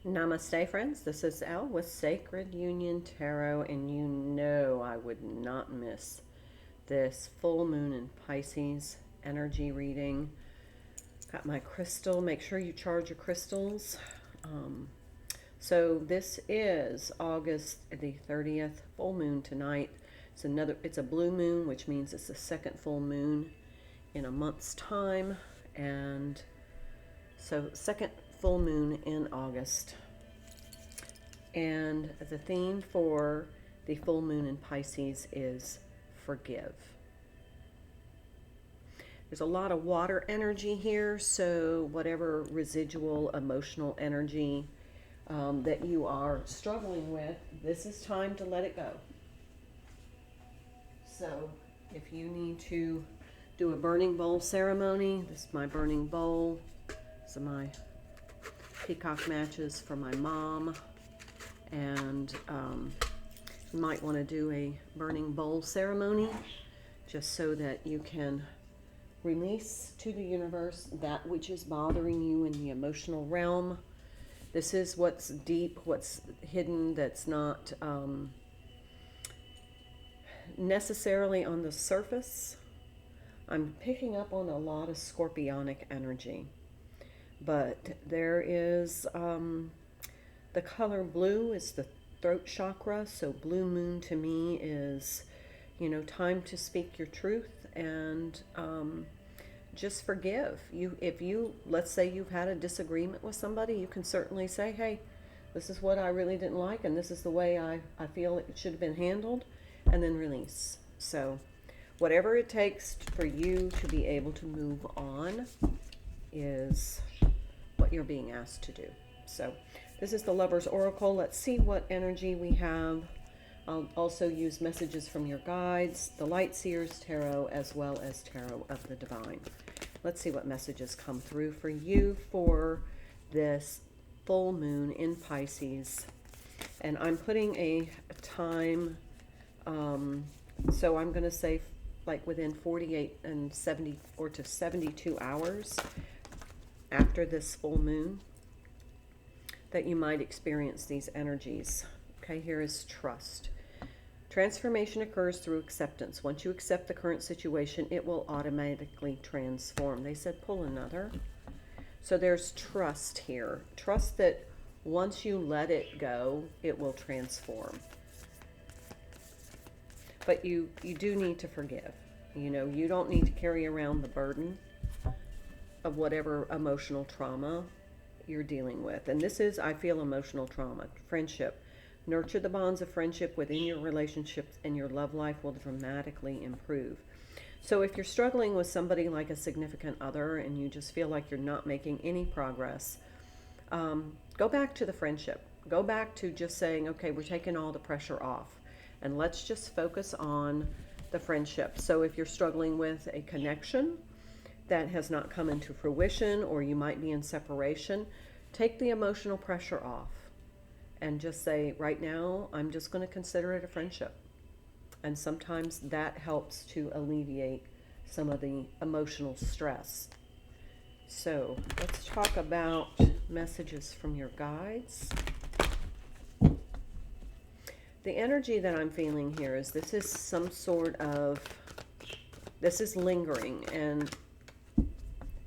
Namaste, friends. This is Elle with Sacred Union Tarot, and you know I would not miss this full moon in Pisces energy reading. Got my crystal. Make sure you charge your crystals. So this is August the 30th, full moon tonight. It's a blue moon, which means it's the second full moon in a month's time, and so second full moon in August. And the theme for the full moon in Pisces is forgive. There's a lot of water energy here, so whatever residual emotional energy that you are struggling with, this is time to let it go. So if you need to do a burning bowl ceremony, this is my burning bowl. These are my peacock matches for my mom. And you might want to do a burning bowl ceremony just so that you can release to the universe that which is bothering you in the emotional realm. This is what's deep, what's hidden, that's not necessarily on the surface. I'm picking up on a lot of scorpionic energy, but there is the color blue is the throat chakra, so blue moon to me is, time to speak your truth and just forgive. Let's say you've had a disagreement with somebody, you can certainly say, hey, this is what I really didn't like, and this is the way I feel it should have been handled, and then release. So whatever it takes for you to be able to move on is what you're being asked to do. So this is the Lover's Oracle. Let's see what energy we have. I'll also use messages from your guides, the Light Seers Tarot, as well as Tarot of the Divine. Let's see what messages come through for you for this full moon in Pisces. And I'm putting a time, so I'm going to say like within 48 and 70 or to 72 hours after this full moon, that you might experience these energies. Okay, here is trust. Transformation occurs through acceptance. Once you accept the current situation, it will automatically transform. They said pull another. So there's trust here. Trust that once you let it go, it will transform. But you do need to forgive. You don't need to carry around the burden of whatever emotional trauma you're dealing with. And this is, I feel, emotional trauma. Friendship. Nurture the bonds of friendship within your relationships, and your love life will dramatically improve. So if you're struggling with somebody like a significant other and you just feel like you're not making any progress, go back to the friendship. Go back to just saying, okay, we're taking all the pressure off, and let's just focus on the friendship. So if you're struggling with a connection that has not come into fruition, or you might be in separation, take the emotional pressure off and just say, right now, I'm just going to consider it a friendship. And sometimes that helps to alleviate some of the emotional stress. So let's talk about messages from your guides. The energy that I'm feeling here is this is some sort of, this is lingering, and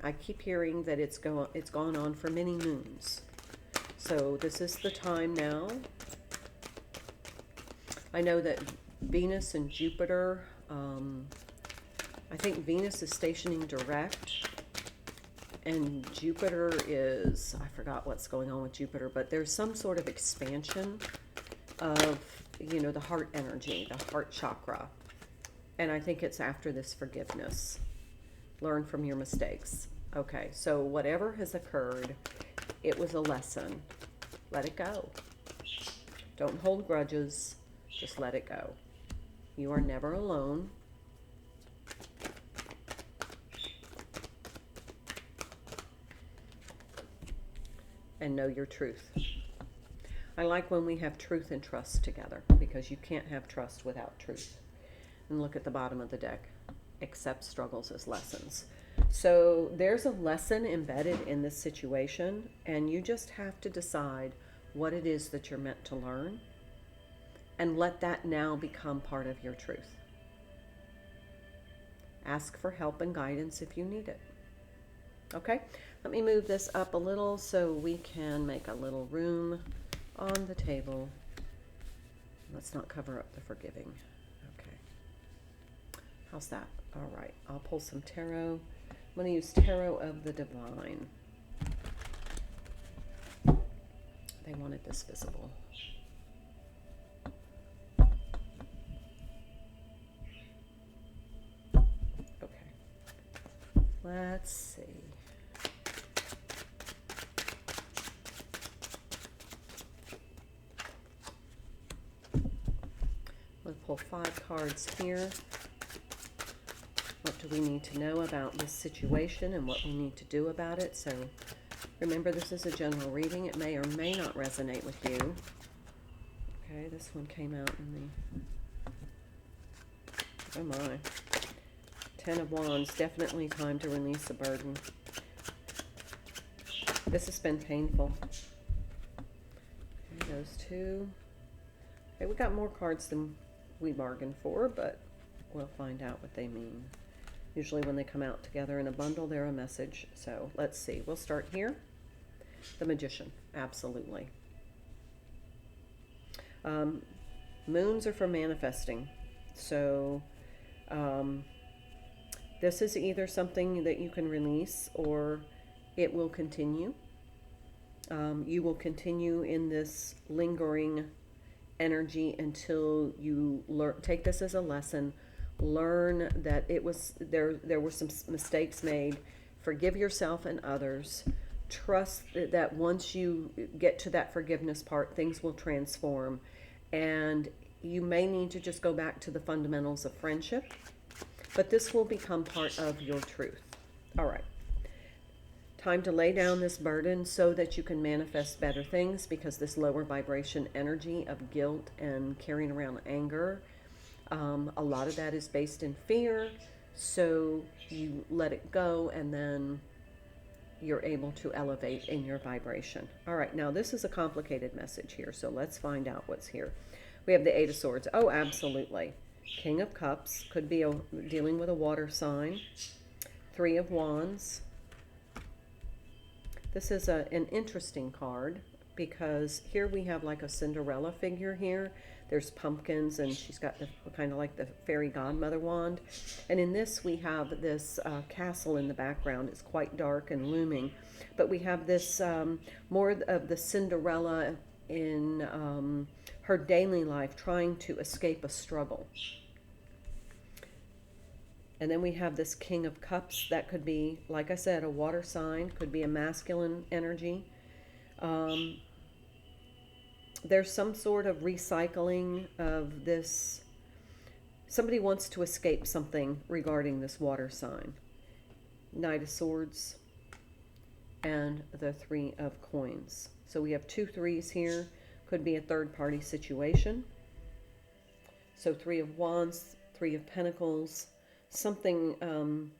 I keep hearing that it's gone on for many moons. So this is the time now. I know that Venus and Jupiter, I think Venus is stationing direct, and Jupiter is, I forgot what's going on with Jupiter, but there's some sort of expansion of, the heart energy, the heart chakra. And I think it's after this forgiveness. Learn from your mistakes. Okay, so whatever has occurred, it was a lesson. Let it go. Don't hold grudges. Just let it go. You are never alone. And know your truth. I like when we have truth and trust together, because you can't have trust without truth. And look at the bottom of the deck. Accept struggles as lessons. So there's a lesson embedded in this situation, and you just have to decide what it is that you're meant to learn, and let that now become part of your truth. Ask for help and guidance if you need it. Okay, let me move this up a little so we can make a little room on the table. Let's not cover up the forgiving. Okay, how's that? All right, I'll pull some tarot. I'm going to use Tarot of the Divine. They wanted this visible. Okay, let's see. We'll pull 5 cards here. What do we need to know about this situation and what we need to do about it? So remember, this is a general reading. It may or may not resonate with you. Okay, this one came out in the... Oh my. 10 of Wands. Definitely time to release a burden. This has been painful. Okay, those 2. Okay, we got more cards than we bargained for, but we'll find out what they mean. Usually when they come out together in a bundle, they're a message. So let's see. We'll start here. The Magician. Absolutely. Moons are for manifesting. So this is either something that you can release or it will continue. You will continue in this lingering energy until you learn. Take this as a lesson. Learn that it was there were some mistakes made. Forgive yourself and others. Trust that once you get to that forgiveness part, things will transform, and you may need to just go back to the fundamentals of friendship, but this will become part of your truth. All right. Time to lay down this burden so that you can manifest better things, because this lower vibration energy of guilt and carrying around anger, a lot of that is based in fear. So you let it go, and then you're able to elevate in your vibration. All right, now this is a complicated message here, so let's find out what's here. We have the 8 of Swords. Oh, absolutely. King of Cups. Could be dealing with a water sign. 3 of Wands. This is an interesting card, because here we have like a Cinderella figure here. There's pumpkins, and she's got the kind of like the fairy godmother wand. And in this, we have this castle in the background. It's quite dark and looming. But we have this more of the Cinderella in her daily life, trying to escape a struggle. And then we have this King of Cups. That could be, like I said, a water sign. Could be a masculine energy. There's some sort of recycling of this. Somebody wants to escape something regarding this water sign. Knight of Swords and the 3 of Coins. So we have 2 3s here. Could be a third-party situation. So 3 of Wands, 3 of Pentacles. Something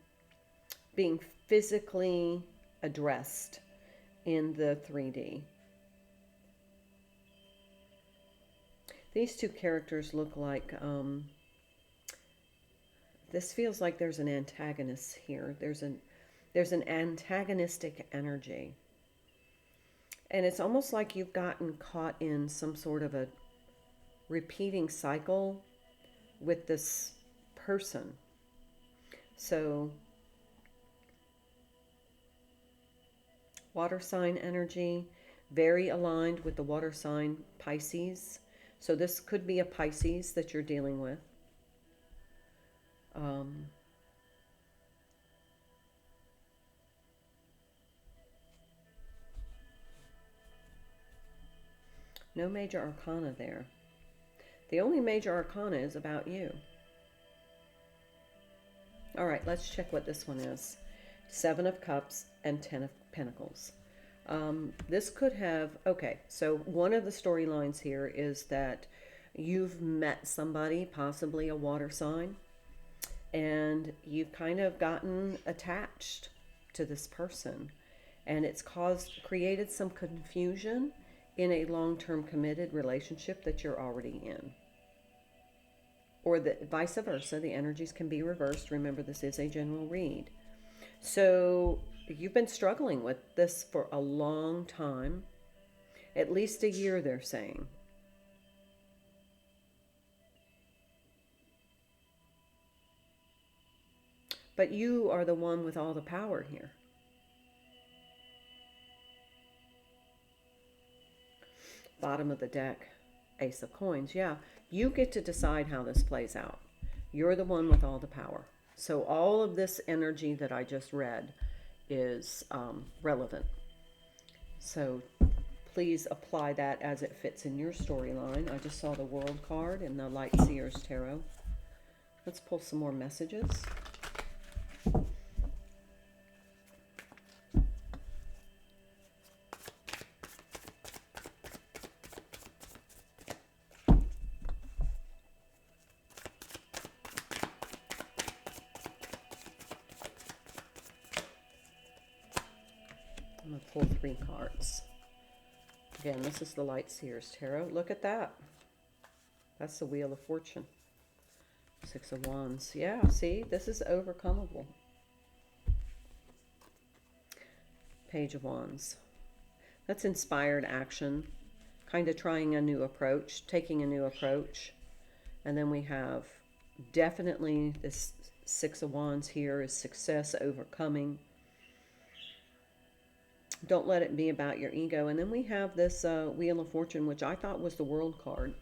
being physically addressed in the 3D. These 2 characters look like, this feels like there's an antagonist here. There's an antagonistic energy. And it's almost like you've gotten caught in some sort of a repeating cycle with this person. So, water sign energy, very aligned with the water sign Pisces. So this could be a Pisces that you're dealing with. No major arcana there. The only major arcana is about you. All right, let's check what this one is. 7 of Cups and 10 of Pentacles. This could have, okay, so one of the storylines here is that you've met somebody, possibly a water sign, and you've kind of gotten attached to this person, and it's created some confusion in a long-term committed relationship that you're already in. Or the vice versa, the energies can be reversed. Remember, this is a general read. So you've been struggling with this for a long time, at least a year, they're saying. But you are the one with all the power here. Bottom of the deck, Ace of Coins. Yeah, you get to decide how this plays out. You're the one with all the power. So all of this energy that I just read is relevant. So please apply that as it fits in your storyline. I just saw the World card in the Light Seers Tarot. Let's pull some more messages. I'm going to pull 3 cards. Again, this is the Light Seers Tarot. Look at that. That's the Wheel of Fortune. 6 of Wands. Yeah, see, this is overcomable. Page of Wands. That's inspired action. Kind of trying a new approach, taking a new approach. And then we have definitely this 6 of Wands here is success, overcoming. Don't let it be about your ego. And then we have this Wheel of Fortune, which I thought was the World card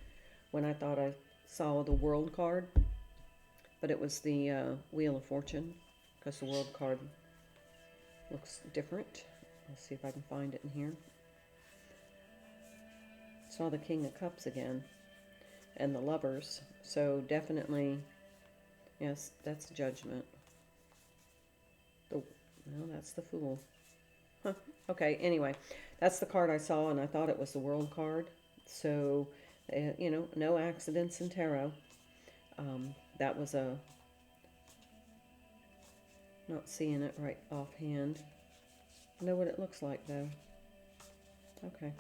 when I thought I saw the World card. But it was the Wheel of Fortune, because the World card looks different. Let's see if I can find it in here. Saw the King of Cups again, and the Lovers. So definitely, yes, that's Judgment. No, that's the Fool. Huh. Okay, anyway, that's the card I saw, and I thought it was the World card. So, you know, no accidents in tarot. That was a... Not seeing it right offhand. I know what it looks like, though. Okay.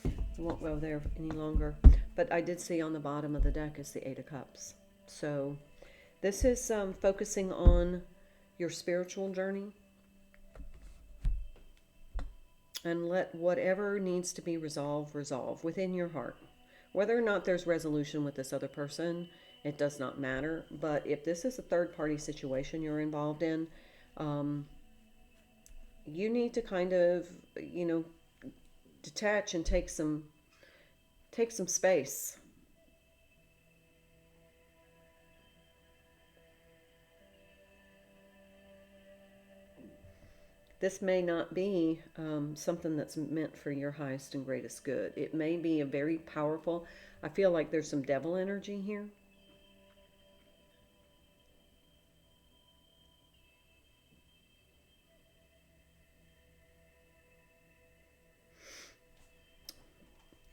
I won't go there any longer. But I did see on the bottom of the deck is the 8 of Cups. So, this is focusing on your spiritual journey. And let whatever needs to be resolved, resolve within your heart. Whether or not there's resolution with this other person, it does not matter. But if this is a third-party situation you're involved in, you need to kind of, you know, detach and take some space. This may not be something that's meant for your highest and greatest good. It may be a very powerful... I feel like there's some devil energy here.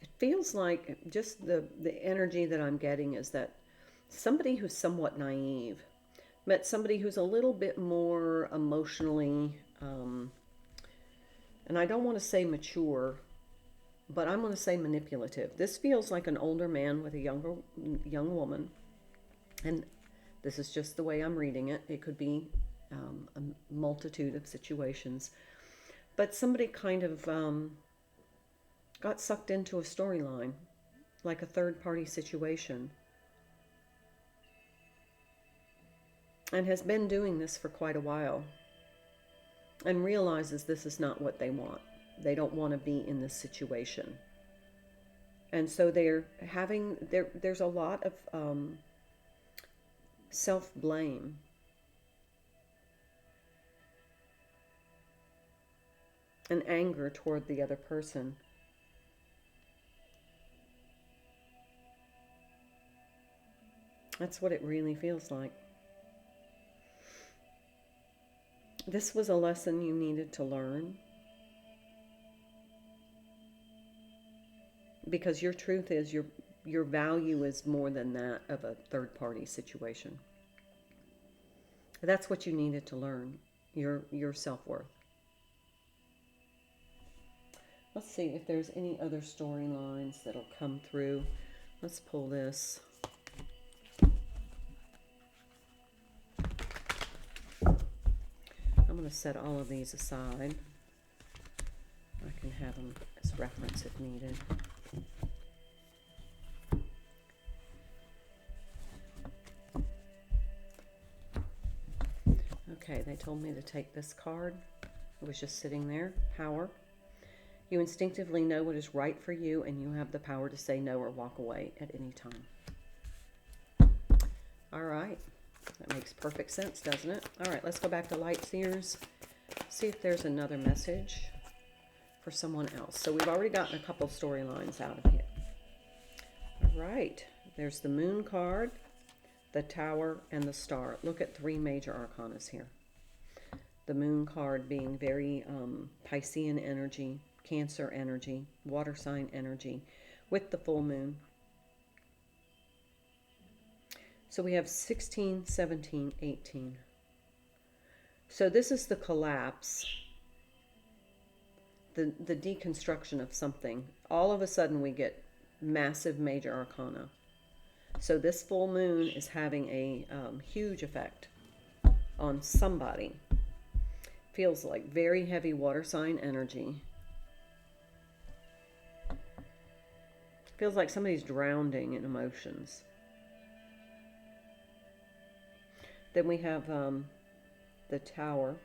It feels like just the energy that I'm getting is that somebody who's somewhat naive met somebody who's a little bit more emotionally... and I don't want to say mature, but I'm going to say manipulative. This feels like an older man with a young woman. And this is just the way I'm reading it. It could be a multitude of situations. But somebody kind of got sucked into a storyline, like a third-party situation. And has been doing this for quite a while. And realizes this is not what they want. They don't want to be in this situation. And so they're having, there's a lot of self-blame. And anger toward the other person. That's what it really feels like. This was a lesson you needed to learn. Because your truth is your value is more than that of a third-party situation. That's what you needed to learn, your self-worth. Let's see if there's any other storylines that'll come through. Let's pull this. I'm going to set all of these aside. I can have them as reference if needed. Okay, they told me to take this card. It was just sitting there. Power. You instinctively know what is right for you, and you have the power to say no or walk away at any time. All right. That makes perfect sense, doesn't it? All right, let's go back to Light Seers. See if there's another message for someone else. So we've already gotten a couple storylines out of here. All right. There's the Moon card, the Tower, and the Star. Look at 3 major arcanas here. The Moon card being very Piscean energy, Cancer energy, water sign energy, with the full moon. So we have 16, 17, 18. So this is the collapse, the deconstruction of something. All of a sudden we get massive major arcana. So this full moon is having a huge effect on somebody. Feels like very heavy water sign energy. Feels like somebody's drowning in emotions. Then we have the Tower.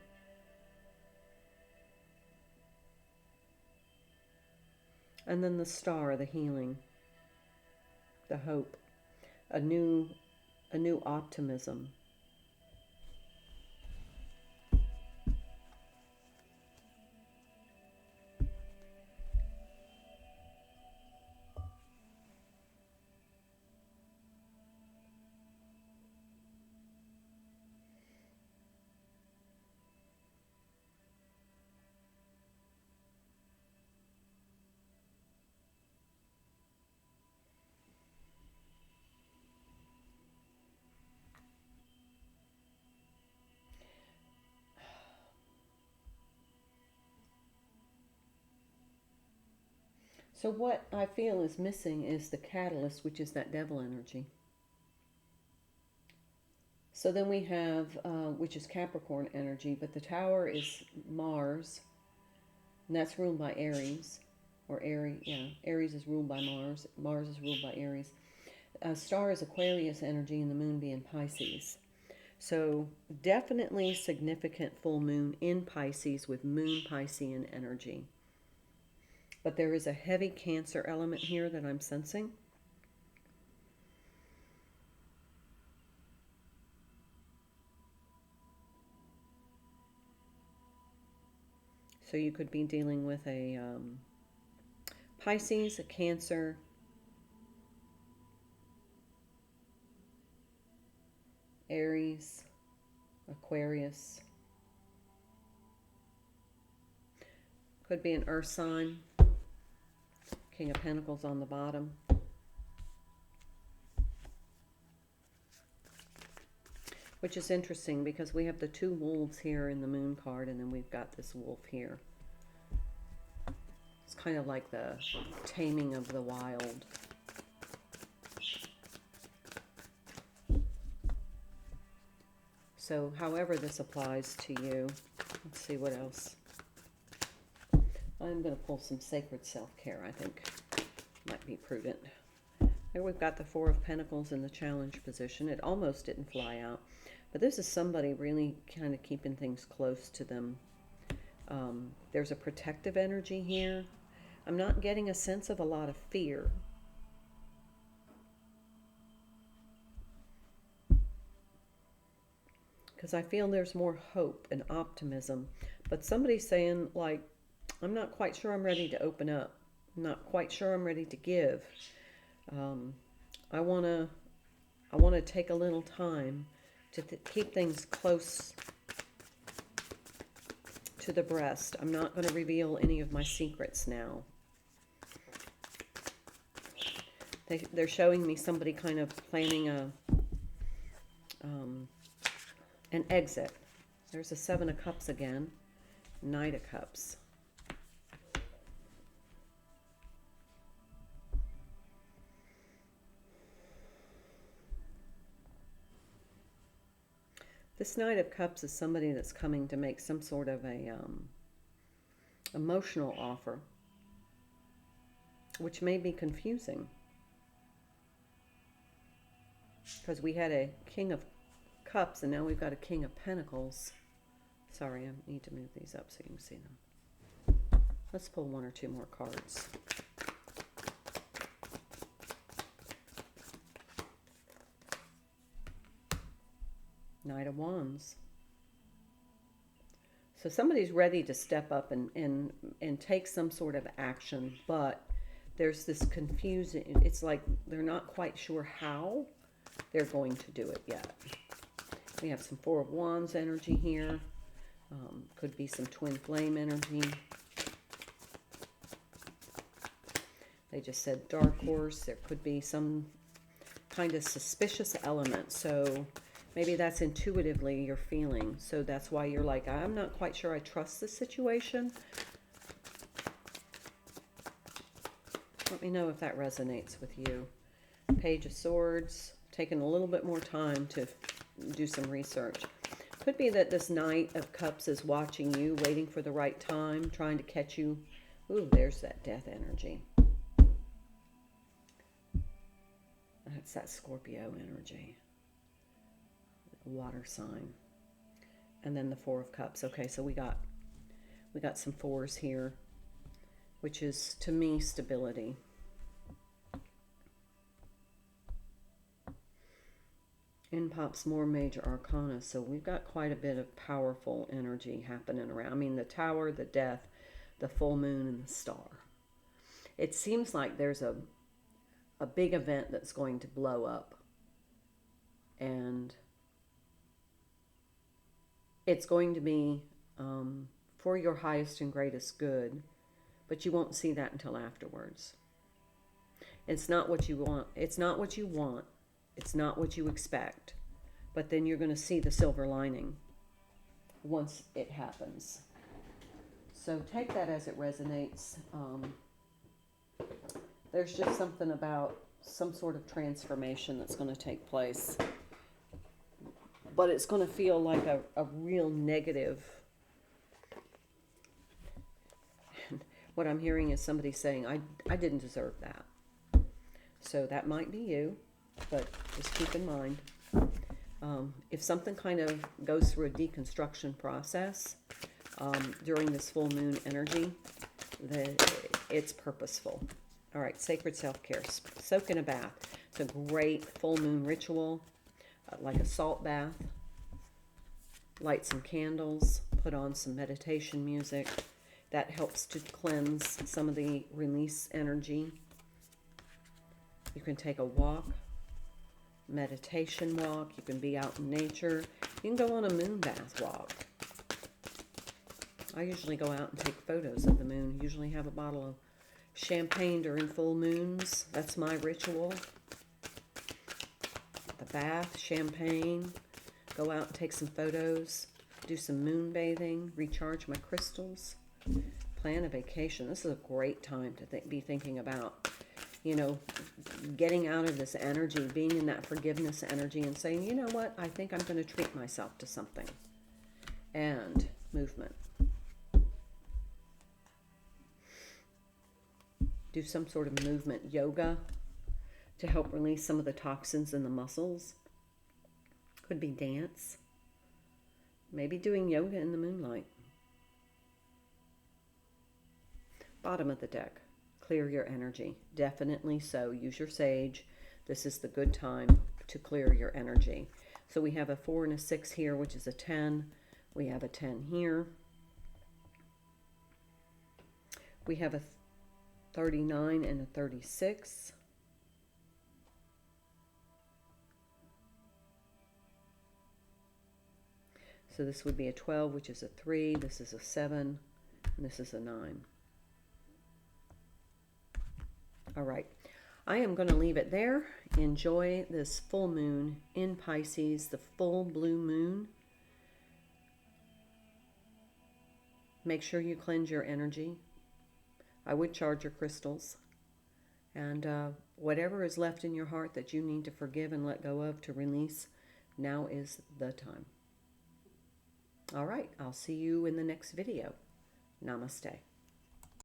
And then the Star, the healing, the hope, a new optimism. So what I feel is missing is the catalyst, which is that devil energy. So then we have, which is Capricorn energy, but the Tower is Mars, and that's ruled by Aries, or Aries, yeah, Aries is ruled by Mars, Mars is ruled by Aries. Star is Aquarius energy, and the moon being Pisces. So definitely significant full moon in Pisces with moon Piscean energy. But there is a heavy Cancer element here that I'm sensing. So you could be dealing with a Pisces, a Cancer, Aries, Aquarius. Could be an earth sign. King of Pentacles on the bottom. Which is interesting because we have the 2 wolves here in the moon card, and then we've got this wolf here. It's kind of like the taming of the wild. So however this applies to you, let's see what else. I'm going to pull some sacred self-care, I think might be prudent. Here we've got the 4 of Pentacles in the challenge position. It almost didn't fly out. But this is somebody really kind of keeping things close to them. There's a protective energy here. I'm not getting a sense of a lot of fear. Because I feel there's more hope and optimism. But somebody's saying, like, I'm not quite sure I'm ready to open up. I'm not quite sure I'm ready to give. I want to take a little time to keep things close to the breast. I'm not going to reveal any of my secrets now. They're showing me somebody kind of planning an exit. There's a 7 of Cups again. Knight of Cups. This Knight of Cups is somebody that's coming to make some sort of a emotional offer, which may be confusing. Because we had a King of Cups and now we've got a King of Pentacles. Sorry, I need to move these up so you can see them. Let's pull one or two more cards. Knight of Wands. So somebody's ready to step up and take some sort of action, but there's this confusing, it's like they're not quite sure how they're going to do it yet. We have some Four of Wands energy here. Could be some twin flame energy. They just said dark horse. There could be some kind of suspicious element. So maybe that's intuitively you're feeling. So that's why you're like, I'm not quite sure I trust this situation. Let me know if that resonates with you. Page of Swords. Taking a little bit more time to do some research. Could be that this Knight of Cups is watching you, waiting for the right time, trying to catch you. Ooh, there's that death energy. That's that Scorpio energy. Water sign. And then the Four of Cups. Okay, so we got some fours here, which is, to me, stability. In pops more major arcana, so we've got quite a bit of powerful energy happening around. I mean, the Tower, the Death, the full moon, and the Star. It seems like there's a big event that's going to blow up, and it's going to be for your highest and greatest good, but you won't see that until afterwards. It's not what you want. It's not what you want. It's not what you expect, but then you're going to see the silver lining once it happens. So take that as it resonates. There's just something about some sort of transformation that's going to take place, but it's going to feel like a real negative. What I'm hearing is somebody saying, I didn't deserve that. So that might be you. But just keep in mind, if something kind of goes through a deconstruction process during this full moon energy, then it's purposeful. All right, sacred self-care. Soak in a bath. It's a great full moon ritual, like a salt bath. Light some candles, put on some meditation music. That helps to cleanse some of the release energy. You can take a walk. Meditation walk. You can be out in nature. You can go on a moon bath walk. I usually go out and take photos of the moon. Usually have a bottle of champagne during full moons. That's my ritual. The bath, champagne. Go out and take some photos. Do some moon bathing. Recharge my crystals. Plan a vacation. This is a great time to be thinking about, you know, getting out of this energy, being in that forgiveness energy and saying, you know what, I think I'm going to treat myself to something. And movement. Do some sort of movement, yoga, to help release some of the toxins in the muscles. Could be dance. Maybe doing yoga in the moonlight. Bottom of the deck. Clear your energy. Definitely so. Use your sage. This is the good time to clear your energy. So we have a 4 and a 6 here, which is a 10. We have a 10 here. We have a 39 and a 36. So this would be a 12, which is a 3. This is a 7. And this is a 9. All right, I am going to leave it there. Enjoy this full moon in Pisces, the full blue moon. Make sure you cleanse your energy. I would charge your crystals. And whatever is left in your heart that you need to forgive and let go of, to release, now is the time. All right, I'll see you in the next video. Namaste.